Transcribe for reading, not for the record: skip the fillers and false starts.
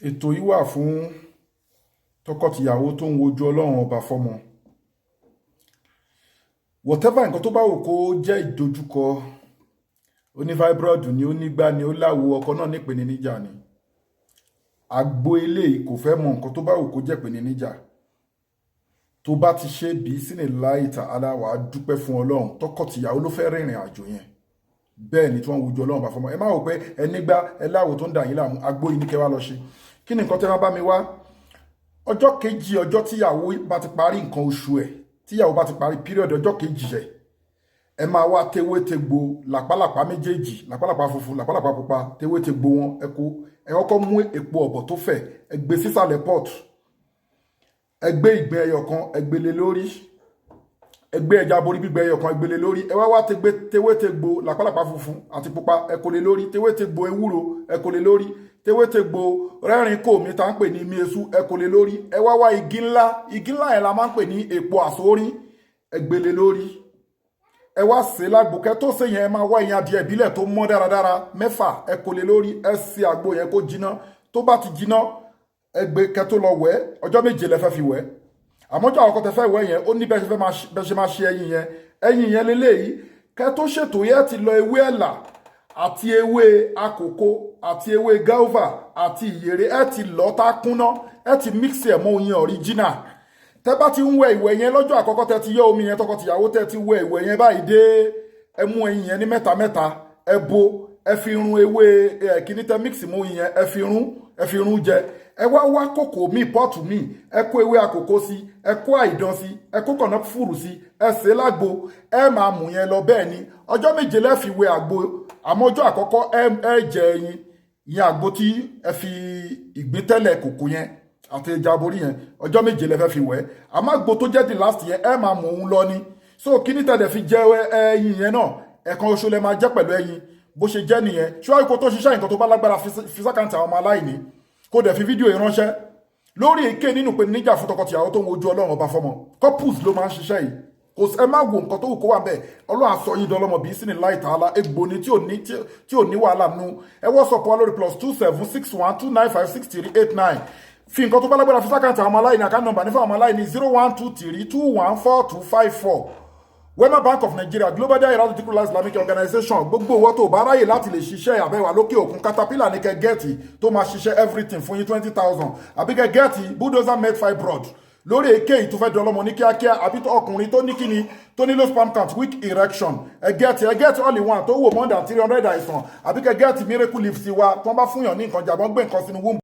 ètò yìí wà fún tọkọtìyàwó tó ń wojú ọlọ́run ọba fọ́mọ. Whatever nǹkan tó bá wù kó jẹ́ ìdojúkọ, oní fibroid ni, ó nígbà ni, ó láwo, ọkọ náà nípele níjà ni. Àgbo eléyìí kò fẹ́ mọ nǹkan tó bá wù kó jẹ́ pele níjà. Tó bá ti ṣe bí sínú láì ta'ala wà á dúpẹ́ fún ọlọ́run. Tọkọtìyàwó ló fẹ́ rìnrìn àjò yẹn. Bẹ́ẹ̀ ni tí wọ́n wojú ọlọ́run bá fọ́mọ. Ẹ má wò pé ẹnígbà ẹláwo tó ń dà yín láàmú, àgbo yìí ní kẹ́ wá lọ ṣe. Kí ni nǹkan tẹ́ wá bá mi wá? Ọjọ́ kejì ọjọ́ tíyàwó bá ti parí nǹkan oṣù ẹ̀, tíyàwó bá ti parí period ọjọ́ kejì ẹ̀, ẹ máa wá tewétegbò làpálàpá méjèèjì, làpálàpá funfun, làpálàpá pupa, tewétegbò wọn ẹ kọ́kọ́ mú epo ọ̀bọ̀ tó fẹ̀, ẹ gbé sísàlẹ̀ pot, ẹ gbé ìgbín ẹyọ kan, ẹ gbé lé lórí, ẹ gbé ẹja borí gbígbẹ ẹyọ kan, ẹ gbé lé lórí, ẹ wá tewétegbò làpálàpá funfun àti pupa, ẹ kó lé lórí, tewétegbò ewúro, ẹ kó lé lórí, tewétegbò rẹ́rìn kò mi tá ń pè ní miesu, ẹ kó lé lórí, ẹ wá igi ńlá yẹn la máa ń pè ní epo àsórí, ẹ gbé lé lórí, ẹ wá sè lágbo. Kẹ́ tó sè yẹn ẹ máa wá ìyẹn adìẹ ìbílẹ̀ tó mọ́ dáradára 6 ẹ kó lé lórí, ẹ sè àgbo yẹn kó jiná. Tó bá ti jiná, ẹ gbé kẹ́ tó lọ wẹ̀, ọjọ́ 7 lẹ fẹ́ fi wẹ̀. Àmọ́jọ́ àkọ́kọ́ tẹ fẹ́ wẹ̀ yẹn ó ní bẹ́ẹ̀ ṣe máa ṣe ẹyin yẹn lélẹ́yìí. Kẹ́ tó ṣètò yẹn ti lọ ewé ẹ̀là àti ewé àkókò àti ewé guava àti ìyèrè, ẹ ti lọ tá kúnná, ẹ ti mix ẹ̀ mọ́ oyin original. Tẹ́ bá ti ń wẹ̀ ìwẹ̀ yẹn lọ́jọ́ àkọ́kọ́ tẹ́ ti yọ omi yẹn tọkọtìyàwó tẹ́ ti wẹ̀ ìwẹ̀ yẹn báyìí dé, ẹ mú ẹyin yẹn ní mẹ́ta, ẹ bo, ẹ fi run ewé kíní tẹ́ mix mọ́ oyin yẹn, ẹ fi run jẹ. Ẹ wá kòkò míì, pọ́ọ̀tù míì, ẹ kó ewé àkókò sí, ẹ kó àìdán sí, ẹ kó kànáfùrù sí, ẹ sè é lágbo, ẹ máa mú yẹn lọ bẹ́ẹ̀ ni. Ọjọ́ 7 lẹ́ fi wẹ̀ àgbo, àmọ́ ọjọ́ àkọ́kọ́ ẹ jẹ ẹyin ìyẹn àgbo tí ẹ fi ìgbín tẹ́lẹ̀ kòkò yẹn àti ẹja borí yẹn, ọjọ́ 7 lẹ fẹ́ fi wẹ̀. Àmọ́ àgbo tó jẹ́ the last yẹn ẹ máa mú òun lọ ni. So kí ni tẹ̀lé fi jẹ ẹyin yẹn náà, ẹ̀kan oṣù lẹ máa jẹ́ pẹ̀lú ẹyin. Bó ṣe jẹ́ nìyẹn. Ṣé kó tó ṣiṣẹ́ nǹkan tó bá lágbára fi sákàǹtì àwọn ọmọ aláìní, kó dẹ̀ fi fídíò ìránṣẹ́ lórí èké nínú pé níjà fún tọkọtìyàwó tó ń wojú ọlọ́run ọba fọ́mọ. Couples ló máa ń ṣiṣẹ́ yìí. Kò ẹ má wo nǹkan tó wù kó wà bẹ́ẹ̀. Ọlọ́run á sọ yín dọlọ́mọ bí sínú láì ta'ala, egbò ni tí ò ní wàhálà nú. Ẹ WhatsApp wa lórí +276129563889. Fi nǹkan tó bá lágbára fi sákàǹtì àwọn ọmọ aláìní, àkáǹtì nọ́mbà ní fún àwọn ọmọ aláìní 0123214254. Wema Bank of Nigeria, Global Dahiratu Dhikrlahi Islamic Organization. Gbogbo owó tó bá ráyè láti lè ṣiṣẹ́ àbẹ̀wà lókè òkun, Caterpillar ní kẹ́ gẹ́ẹ̀tì tó máa ṣiṣẹ́ everything fún yín 20,000. Àbí kẹ́ gẹ́ẹ̀tì bulldozer made fibroid lórí èké yìí tó fẹ́ dọlọ́mọ ní kíákíá, àbí ọkùnrin tó ní kíni tó nílò sperm count, weak erection, ẹ gẹ́ẹ̀tì all in one tó wò more than 300 àìsàn, àbí kẹ́ gẹ́ẹ̀tì miracle leaf sí wa tó bá fún yàn ní nǹkan jàbọ́n gbé nǹkan sínú womb.